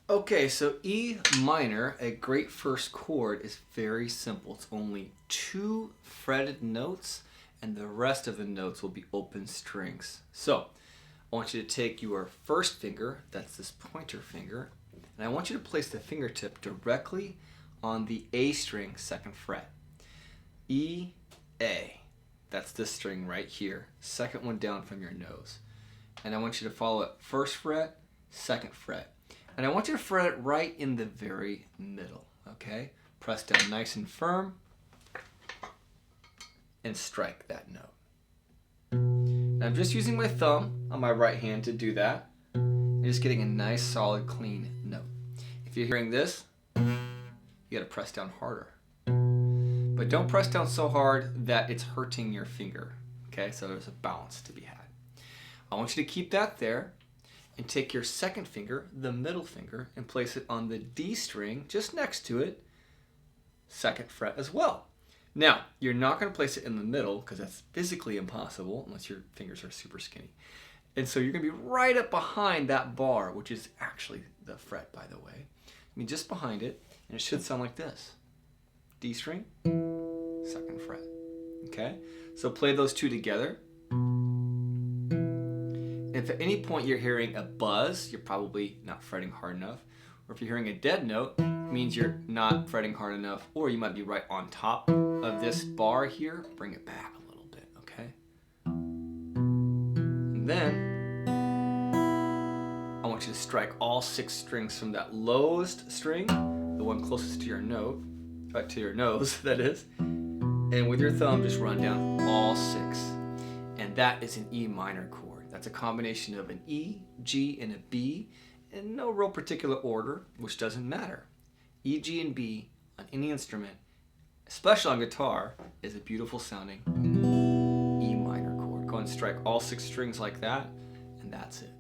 Okay, so E minor, a great first chord, is very simple. It's only 2 fretted notes, and the rest of the notes will be open strings. So, I want you to take your first finger, that's this pointer finger, and I want you to place the fingertip directly on the A string, 2nd fret. E, A. That's this string right here, 2nd one down from your nose. And I want you to follow it 1st fret, 2nd fret. And I want you to fret it right in the very middle, okay? Press down nice and firm and strike that note. Now I'm just using my thumb on my right hand to do that. And just getting a nice, solid, clean note. If you're hearing this, you gotta press down harder. But don't press down so hard that it's hurting your finger, okay? So there's a balance to be had. I want you to keep that there. And take your 2nd finger, the middle finger, and place it on the D string just next to it, 2nd fret as well. Now, you're not going to place it in the middle because that's physically impossible unless your fingers are super skinny. And so you're going to be right up behind that bar, which is actually the fret, by the way. I mean, just behind it, and it should sound like this. D string, 2nd fret. Okay? So play those two together. If at any point you're hearing a buzz, you're probably not fretting hard enough. Or if you're hearing a dead note, it means you're not fretting hard enough, or you might be right on top of this bar here. Bring it back a little bit, okay? And then I want you to strike all 6 strings from that lowest string, the one closest to your note, to your nose, that is. And with your thumb, just run down all 6. And that is an E minor chord. That's a combination of an E, G, and a B in no real particular order, which doesn't matter. E, G, and B on any instrument, especially on guitar, is a beautiful sounding E minor chord. Go ahead and strike all 6 strings like that, and that's it.